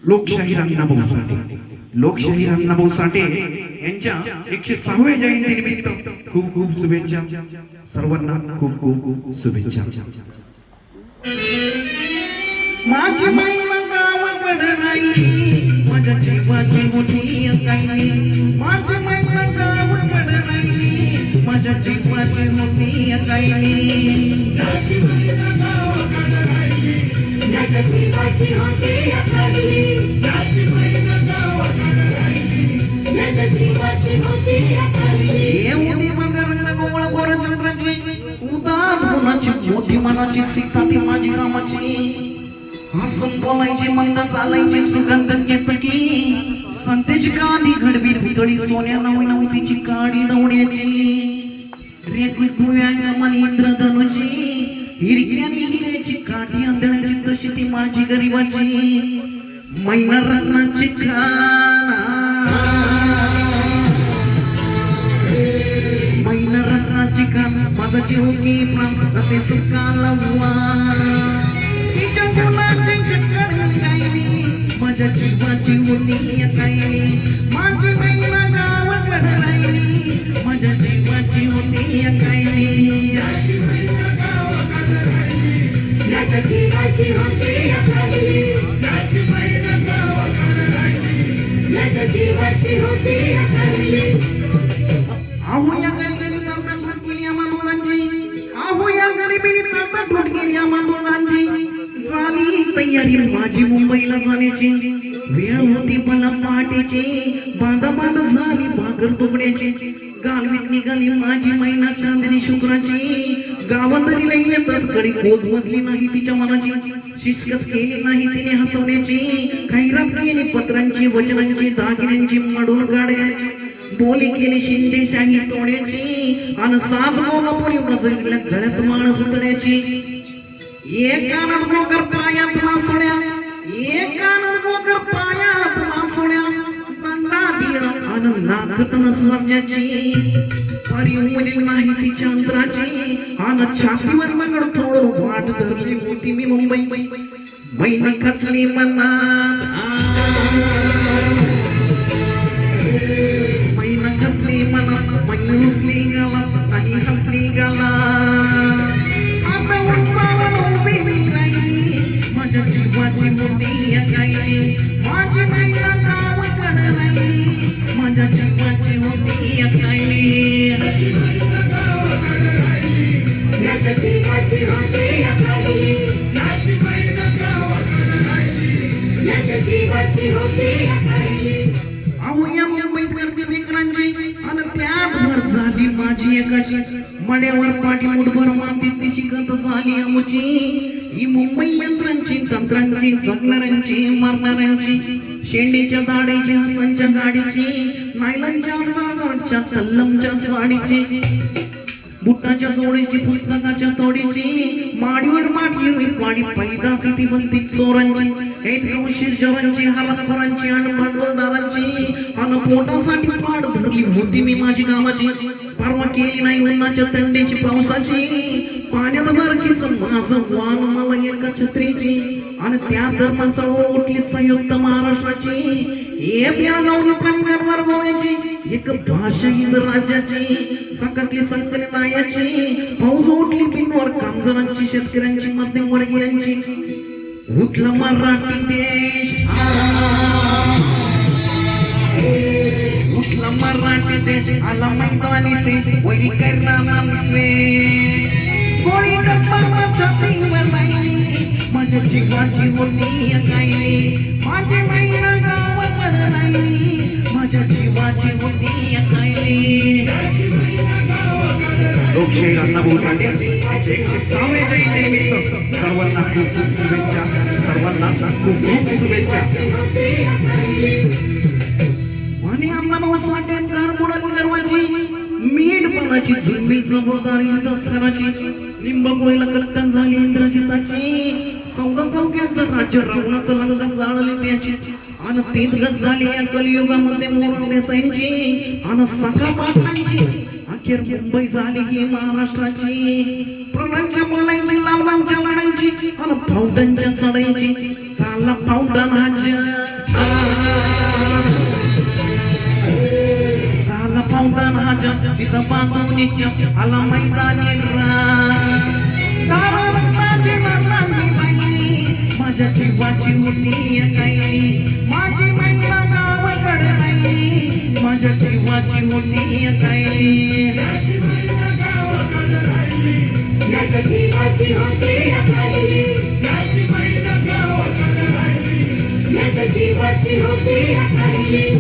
लोकशाहीर अण्णाभाऊ साठे, लोकशाहीर अण्णाभाऊ साठे यांच्या 106व्या जयंतीनिमित्त खूप खूप शुभेच्छा, सर्वांना खूप खूप शुभेच्छा. माझी महिला गावाकडे राहिली, माझ्या जीवाची मोठी काही. माझी महिला गावाकडे राहिली, माझ्या जीवाची मोठी काही. माझी महिला गावाकडे राहिली, माझ्या जीवाची मोठी काही. माझी महिला गावाकडे राहिली, माझ्या जीवाची मोठी काही. एवढी मगरंग गोवळ गोर चंद्राची, उदास गुणाची मोठी मनाची सीता ती माझी रामाची. हसून बोलायची मंद चालायची सुगंध केतकी. संतेची काठी घडवी पुतळी सोन्या नवतीची काळी डवण्याची. रेखी भुव्या मनी इंद्रधनुची, हिरक्याने हिऱ्याची काठी आंधळ्याची तशी ती माझी गरीबाची. मैना रत्नाची खाना, मैना रत्नाची खान माझा जीव की प्राण असे सुखाला माझ्या जीवाची होती काही. माझी महिला गावाकडे राहिली, माझ्या जीवाची होती काही. माझी महिला गावाकडे राहिली, माझ्या जीवाची होती काही. माझी महिला गावाकडे राहिली, माझ्या जीवाची होती काही. आहो या गरिबीने ताटात गेली आम्हा दोघांची, आहो या गरिबीने ताटात गेली आम्हा दोघांची. झाली तयारी माझी मुंबईला जाण्याची, वेळ होती मला पहाटेची. बांधा झाली भाकर तुकड्याची, गालवीत निघाली माझी महिना चांदणी शुक्राची. गावातरीला येतात कडी कोच मजली नाही तिच्या मनाची, शिस्कत केली नाही तिने हसवण्याची. खैरात केली पत्रांची वचनांची दागिन्यांची मडून गाड्याची. बोली केली शिंदेशाही तोड्याची, आणि साज कोल्हापुरी मजलीला गळ्यात माळ पुतळ्याची. एकानंद गोकर पायात मासोड्या, एकानंद गोकर पायात मासोड्या. बंदा दिण अन नाकत नसण्याची, परी मुली नाही तिच्या अंतराची. अन छातीवर मगड थोडं वाट धरली होती मी मुंबई. बहिणी खचली मनात, बहिणी खचली मनात. बहिणी रुसली गावात काही हसली गाला. आता उंचावर उभी मी राहिली, माझ्या जीवाची मोठी काही. माझी महिला गावाकडे राहिली, माझ्या जीवाची मोठी काही. माझी महिला गावाकडे राहिली, माझ्या जीवाची होती काही. माझी महिला गावाकडे राहिली, माझ्या जीवाची होती काही. अहो या मुंबईत गर्दी बेकरांची, आणि त्यात भर झाली माझी एकाची. मड्यावर पाठी मुठभर मातीत ती शिकत झाली आमची. ही मुंबई यंत्रांची तंत्रांची जगणाऱ्यांची मारणाऱ्यांची, शेंडीच्या दाढीची हसनच्या गाडीची, नायलनच्या अर्धाच्या तल्लमच्या साडीची, बुटाच्या जोडीची पुस्तकाच्या तोडीची. माडीवर माडी पाडी पैदासी ती बनती चोरांची. एक नवशी जवांची हालतखोरांची आणि भांडवलदारांची. आणि पोटासाठी पाड धरली होती मी माझी गावाची. परवा केली नाही उन्हाच्या थंडीची पावसाची. पाण्यात भरकीच माझं वान मला एका छत्रीची. आणि त्या धर्माचा उठली संयुक्त महाराष्ट्राची. एक गावली पाणीकरवर गोव्याची, एक भाषा हिंद राज्याची. संकटली संकली नायाची, पाऊस उठली पिनवर कामगारांची, शेतकऱ्यांची, मध्यमवर्गीयांची. उठला मराठी देश, उठला मराठी देश. आला मैदानी देश, वैरी करणारा गोळी डब्बा छातीवर राहिली, माझ्या जीवाची होती काही. माझी महिला गावाकडे राहिली, माझ्या जीवाची होती काही. लोकशाहीर अण्णाभाऊ साठे 106व्या जयंतीनिमित्त सर्वांना खूप खूप शुभेच्छा, सर्वांना खूप खूप शुभेच्छा. आणि अण्णाभाऊ साठेंकर बुडाली गर्वाची, मीठपणाची जुलमी जबाबदारी दसराची. लिंबापोळीला कत्तन झाली इंद्रजिताची. चौदा चौक्यांचं राज्य रावणाचं लंका जाळले त्याची. आणि तीतगत झाली या कलियुगामध्ये मोर देसाईंची. आणि सखा पाटलांची अखेर मुंबई झाली ही महाराष्ट्राची. प्रणांच्या बोलायची, लालबागच्या लढायची, आणि फाउंटनच्या चढायची. चालला फाउंटन हा जग. माझ्या तिथं बांधवणीच्या आला मैदानी माझ्या जीवाची होती काही माझी महिला गावाकडे राहिली माझ्या जीवाची होती काही माझ्या जीवाची होती अकाली माझ्या जीवाची होती अकाली